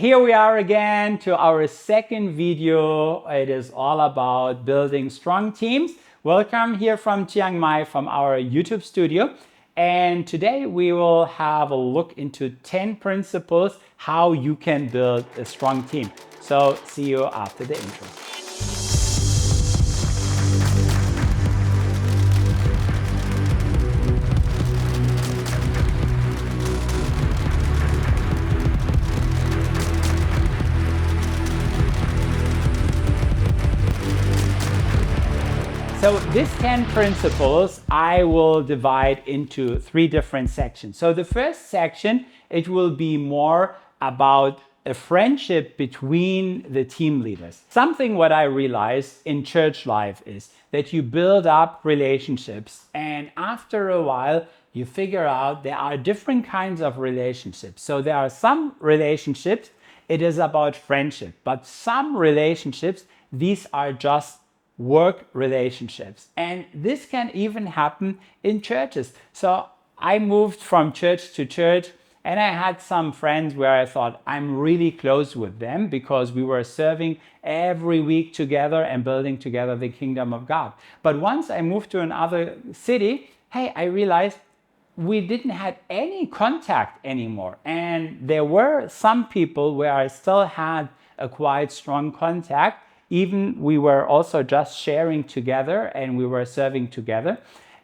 here we are again to our second video. It is all about building strong teams. Welcome here from Chiang Mai from our YouTube studio. And today we will have a look into 10 principles how you can build a strong team. So see you after the intro. So these 10 principles I will divide into 3 different sections. So the first section, it will be more about a friendship between the team leaders. Something what I realized in church life is that you build up relationships, and after a while you figure out there are different kinds of relationships. So there are some relationships, it is about friendship, but some relationships, these are just work relationships. And this can even happen in churches. So I moved from church to church, and I had some friends where I thought I'm really close with them because we were serving every week together and building together the kingdom of God. But once I moved to another city, hey, I realized we didn't have any contact anymore. And there were some people where I still had a quite strong contact. Even we were also just sharing together and we were serving together.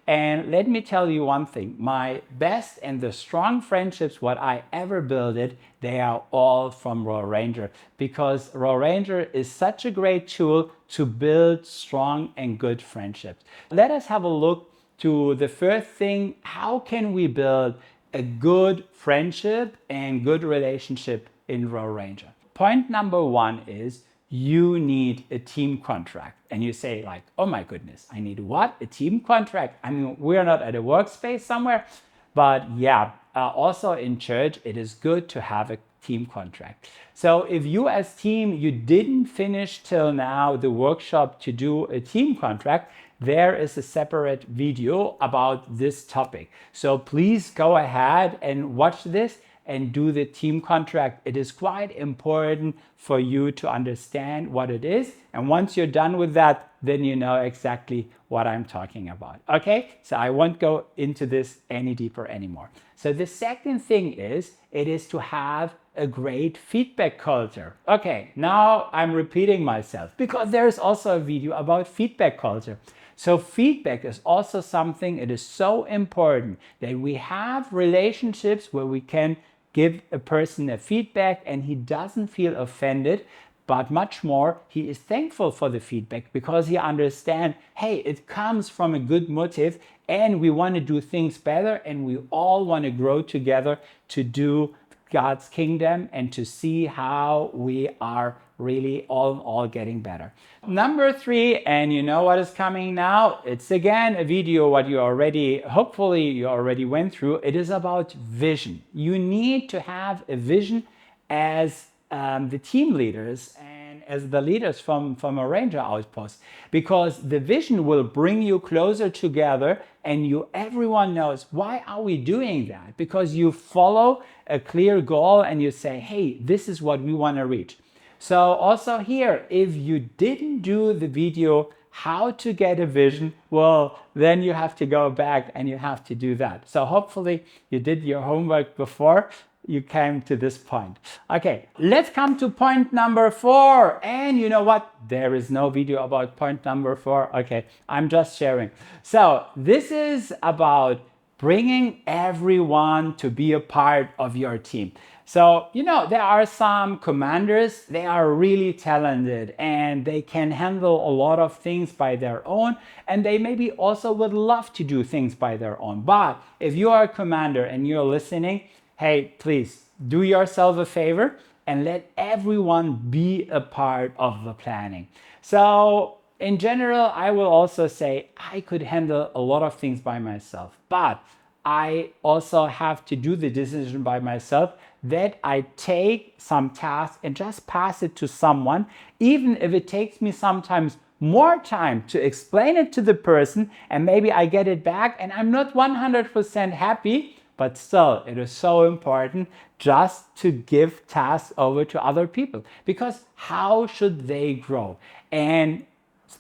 And let me tell you one thing, my best and the strong friendships what I ever builded, they are all from Roal Ranger, because Roal Ranger is such a great tool to build strong and good friendships. Let us have a look to the first thing, how can we build a good friendship and good relationship in Roal Ranger? Point number 1 is you need a team contract. And you say like, oh my goodness, I need what? A team contract? I mean, we're not at a workspace somewhere, but yeah, also in church, it is good to have a team contract. So if you as team, you didn't finish till now the workshop to do a team contract, there is a separate video about this topic. So please go ahead and watch this and do the team contract. It is quite important for you to understand what it is. And once you're done with that, then you know exactly what I'm talking about. Okay, so I won't go into this any deeper anymore. So the second thing is, it is to have a great feedback culture. Okay, now I'm repeating myself because there is also a video about feedback culture. So feedback is also something, it is so important that we have relationships where we can give a person a feedback and he doesn't feel offended, but much more, he is thankful for the feedback because he understands, hey, it comes from a good motive and we want to do things better and we all want to grow together to do God's kingdom and to see how we are really all getting better. Number 3, and you know what is coming now? It's again a video what you already, hopefully you already went through. It is about vision. You need to have a vision as the team leaders and as the leaders from a Ranger outpost, because the vision will bring you closer together and everyone knows why are we doing that? Because you follow a clear goal and you say, hey, this is what we want to reach. So also here, if you didn't do the video how to get a vision, well, then you have to go back and you have to do that. So hopefully you did your homework before you came to this point. Okay, let's come to point number 4. And you know what? There is no video about point number 4. Okay, I'm just sharing. So this is about bringing everyone to be a part of your team. So, you know, there are some commanders, they are really talented and they can handle a lot of things by their own, and they maybe also would love to do things by their own. But if you are a commander and you're listening, hey, please do yourself a favor and let everyone be a part of the planning. So in general, I will also say I could handle a lot of things by myself, but I also have to do the decision by myself that I take some task and just pass it to someone, even if it takes me sometimes more time to explain it to the person and maybe I get it back and I'm not 100% happy, but still, it is so important just to give tasks over to other people, because how should they grow? And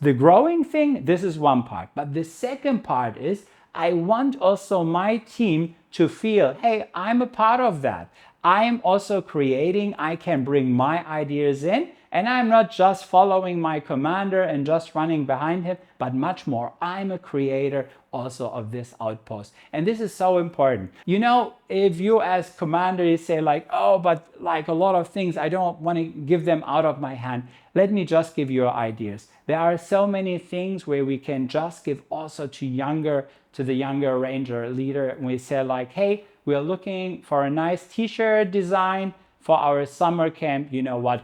the growing thing, this is one part. But the second part is I want also my team to feel, hey, I'm a part of that. I am also creating, I can bring my ideas in, and I'm not just following my commander and just running behind him, but much more. I'm a creator also of this outpost. And this is so important. You know, if you as commander, you say like, oh, but like a lot of things, I don't want to give them out of my hand. Let me just give you ideas. There are so many things where we can just give also to the younger ranger leader. And we say like, hey, we're looking for a nice t-shirt design for our summer camp. You know what?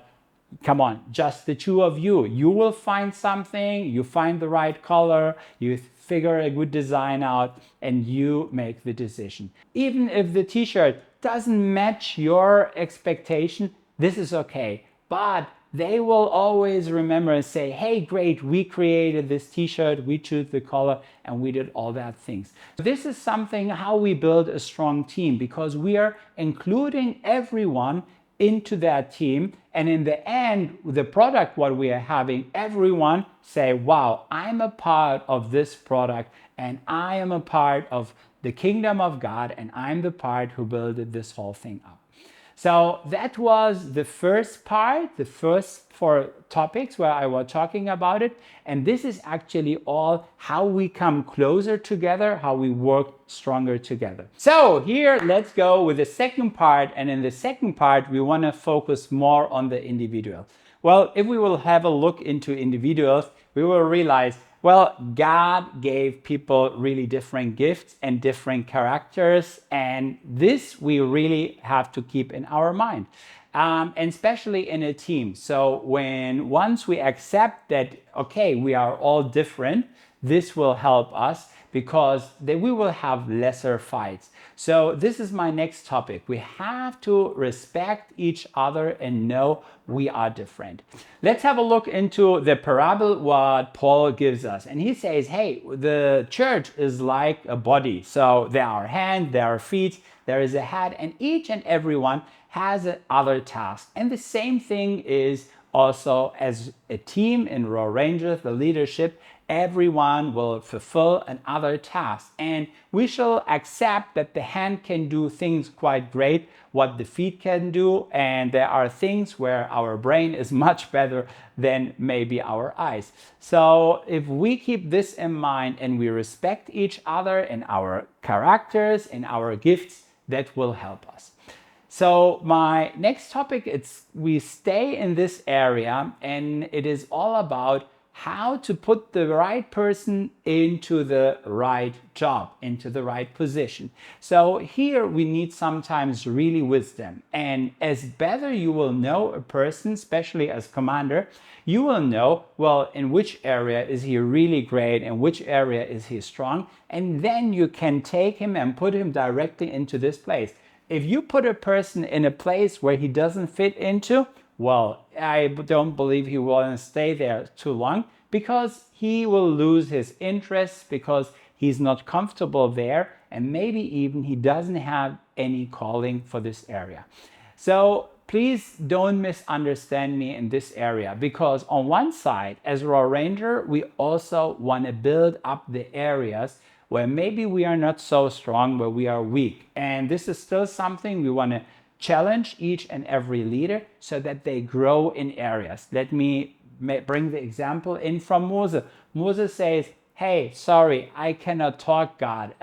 Come on, just the two of you. You will find something, you find the right color, you figure a good design out, and you make the decision. Even if the t-shirt doesn't match your expectation, this is okay. But they will always remember and say, hey, great, we created this t-shirt, we chose the color, and we did all that things. This is something how we build a strong team, because we are including everyone into that team. And in the end, the product, what we are having, everyone say, wow, I'm a part of this product, and I am a part of the kingdom of God, and I'm the part who built this whole thing up. So that was the first part, the first 4 topics where I was talking about it. And this is actually all how we come closer together, how we work stronger together. So here, let's go with the second part. And in the second part, we want to focus more on the individual. Well, if we will have a look into individuals, we will realize, well, God gave people really different gifts and different characters, and this we really have to keep in our mind, and especially in a team. So once we accept that, okay, we are all different, this will help us, because then we will have lesser fights. So this is my next topic. We have to respect each other and know we are different. Let's have a look into the parable what Paul gives us. And he says, hey, the church is like a body. So there are hands, there are feet, there is a head, and each and every one has other tasks. And the same thing is also as a team in Roal Rangers, the leadership, everyone will fulfill another task. And we shall accept that the hand can do things quite great, what the feet can do. And there are things where our brain is much better than maybe our eyes. So if we keep this in mind and we respect each other and our characters and our gifts, that will help us. So my next topic, we stay in this area, and it is all about how to put the right person into the right job, into the right position. So here we need sometimes really wisdom. And as better you will know a person, especially as commander, you will know, well, in which area is he really great and which area is he strong. And then you can take him and put him directly into this place. If you put a person in a place where he doesn't fit into, well, I don't believe he will stay there too long, because he will lose his interest, because he's not comfortable there, and maybe even he doesn't have any calling for this area. So please don't misunderstand me in this area, because on one side, as Roal Ranger, we also want to build up the areas where maybe we are not so strong, where we are weak. And this is still something we want to challenge each and every leader so that they grow in areas. Let me bring the example in from Moses. Moses says, hey, sorry, I cannot talk, God.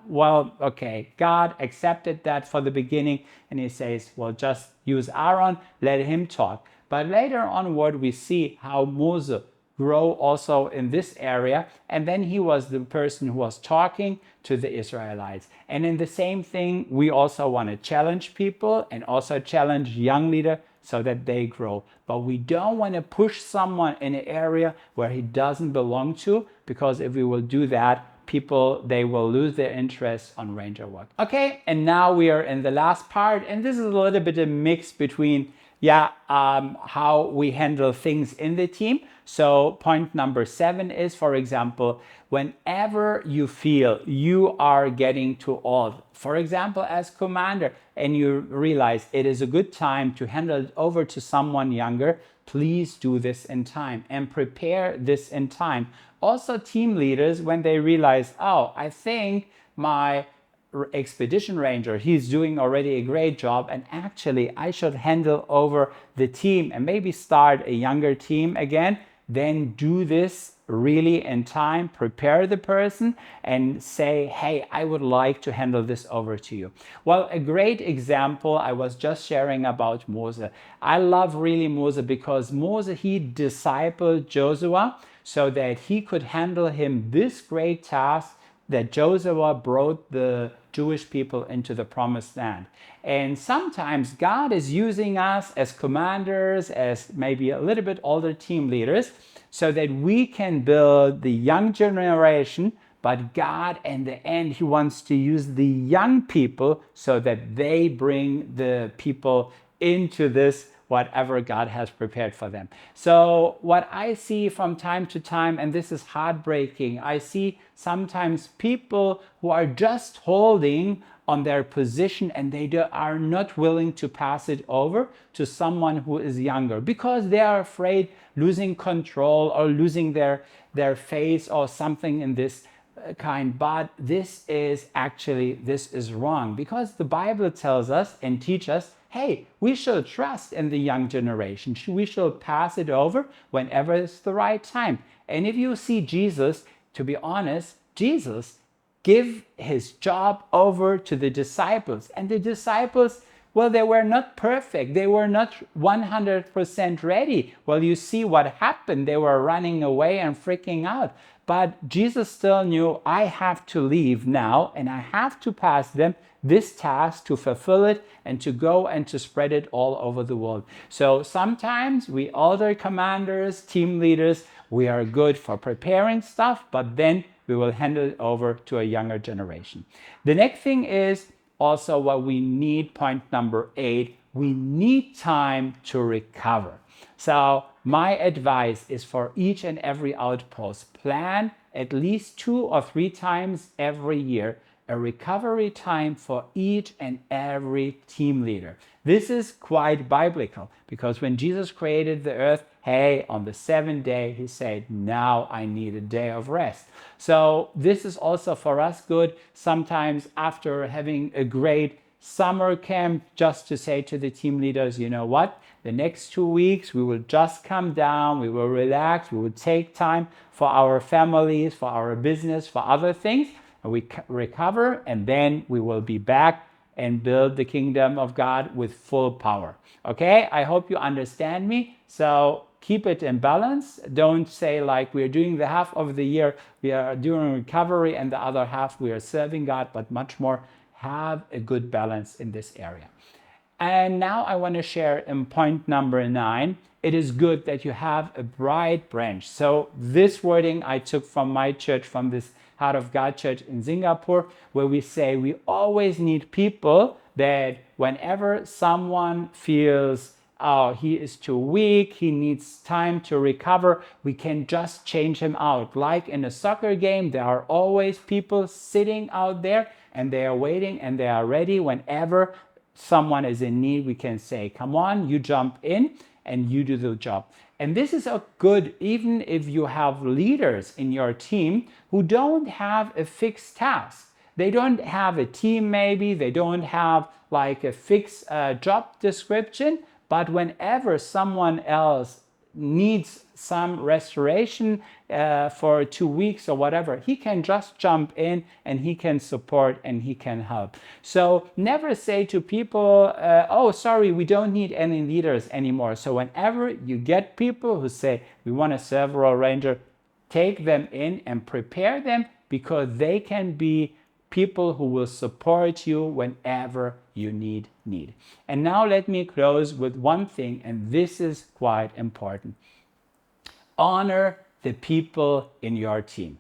Well, okay, God accepted that for the beginning, and he says, well, just use Aaron, let him talk. But later onward, we see how Moses grow also in this area, and then he was the person who was talking to the Israelites. And in the same thing, we also want to challenge people and also challenge young leaders so that they grow. But we don't want to push someone in an area where he doesn't belong to, because if we will do that, people, they will lose their interest on ranger work. Okay, and now we are in the last part, and this is a little bit a mix between how we handle things in the team. So point number 7 is, for example, whenever you feel you are getting too old, for example, as commander, and you realize it is a good time to hand it over to someone younger, please do this in time and prepare this in time. Also, team leaders, when they realize, oh, I think my expedition ranger, he's doing already a great job, and actually I should handle over the team and maybe start a younger team again, then do this really in time, prepare the person and say, hey, I would like to handle this over to you. Well, a great example I was just sharing about Moses. I love really Moses because Moses, he discipled Joshua so that he could handle him this great task that Joshua brought the Jewish people into the promised land. And sometimes God is using us as commanders, as maybe a little bit older team leaders, so that we can build the young generation. But God, in the end, he wants to use the young people so that they bring the people into this whatever God has prepared for them. So what I see from time to time, and this is heartbreaking, I see sometimes people who are just holding on their position and they are not willing to pass it over to someone who is younger because they are afraid losing control or losing their face or something in this kind. But this is wrong, because the Bible tells us and teaches us, hey, we should trust in the young generation. We should pass it over whenever it's the right time. And if you see Jesus, to be honest, Jesus give his job over to the disciples. And the disciples, well, they were not perfect. They were not 100% ready. Well, you see what happened. They were running away and freaking out. But Jesus still knew, I have to leave now and I have to pass them this task to fulfill it and to go and to spread it all over the world. So sometimes we older commanders, team leaders, we are good for preparing stuff, but then we will hand it over to a younger generation. The next thing is also what we need, point number 8, we need time to recover. So my advice is for each and every outpost, plan at least 2 or 3 times every year a recovery time for each and every team leader. This is quite biblical, because when Jesus created the earth, hey, on the 7th day, he said, now I need a day of rest. So this is also for us good, sometimes after having a great summer camp, just to say to the team leaders, you know what, the next 2 weeks we will just come down, we will relax, we will take time for our families, for our business, for other things, and we recover, and then we will be back and build the kingdom of God with full power. Okay, I hope you understand me. So keep it in balance. Don't say like we're doing the half of the year, we are doing recovery, and the other half we are serving God, but much more have a good balance in this area. And now I want to share in point number 9, it is good that you have a bright branch. So this wording I took from my church, from this Heart of God church in Singapore, where we say we always need people that whenever someone feels, oh, he is too weak, he needs time to recover, we can just change him out. Like in a soccer game, there are always people sitting out there and they are waiting and they are ready. Whenever someone is in need, we can say, come on, you jump in and you do the job. And this is a good, even if you have leaders in your team who don't have a fixed task. They don't have a team maybe, they don't have like a fixed job description, but whenever someone else needs some restoration for 2 weeks or whatever, he can just jump in and he can support and he can help. So never say to people, oh, sorry, we don't need any leaders anymore. So whenever you get people who say, we want to serve Roal Ranger, take them in and prepare them, because they can be people who will support you whenever you need. And now let me close with one thing, and this is quite important. Honor the people in your team.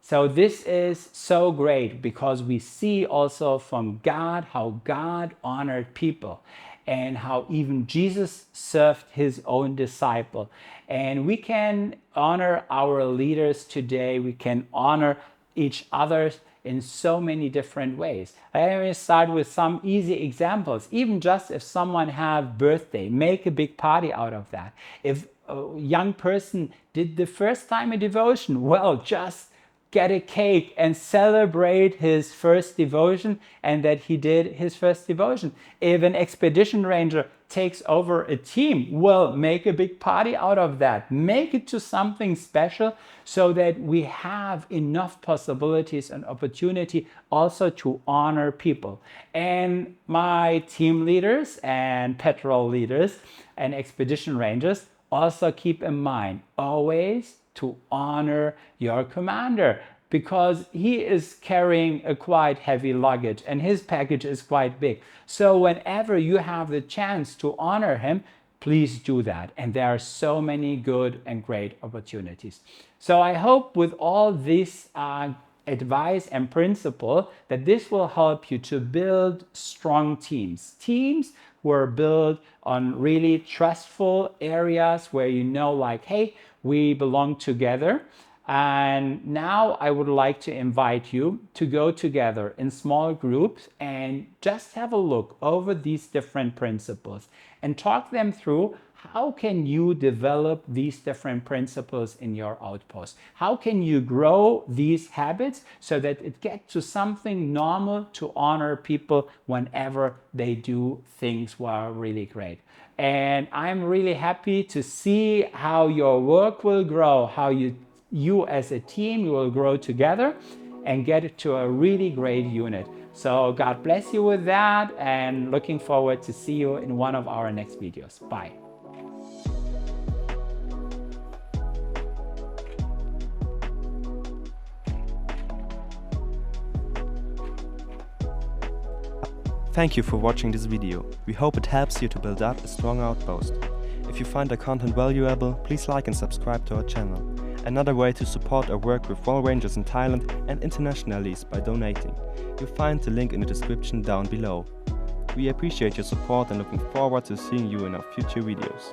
So this is so great, because we see also from God how God honored people. and how even Jesus served his own disciple. And we can honor our leaders today. We can honor each other in so many different ways. I will start with some easy examples. Even just if someone have birthday, make a big party out of that. If a young person did the first time a devotion, well, just get a cake and celebrate his first devotion and that he did his first devotion. If an expedition ranger takes over a team, well, make a big party out of that. Make it to something special so that we have enough possibilities and opportunity also to honor people. And my team leaders and patrol leaders and expedition rangers also keep in mind always to honor your commander, because he is carrying a quite heavy luggage and his package is quite big. So whenever you have the chance to honor him, please do that. And there are so many good and great opportunities. So I hope with all this advice and principle that this will help you to build strong teams. Teams who are built on really trustful areas where you know, like, hey, we belong together. And now I would like to invite you to go together in small groups and just have a look over these different principles and talk them through. How can you develop these different principles in your outpost? How can you grow these habits so that it gets to something normal to honor people whenever they do things that are really great? And I'm really happy to see how your work will grow, how you as a team, you will grow together and get to a really great unit. So God bless you with that, and looking forward to see you in one of our next videos. Bye. Thank you for watching this video. We hope it helps you to build up a strong outpost. If you find the content valuable, please like and subscribe to our channel. Another way to support our work with Roal Rangers in Thailand and internationally is by donating. You'll find the link in the description down below. We appreciate your support and looking forward to seeing you in our future videos.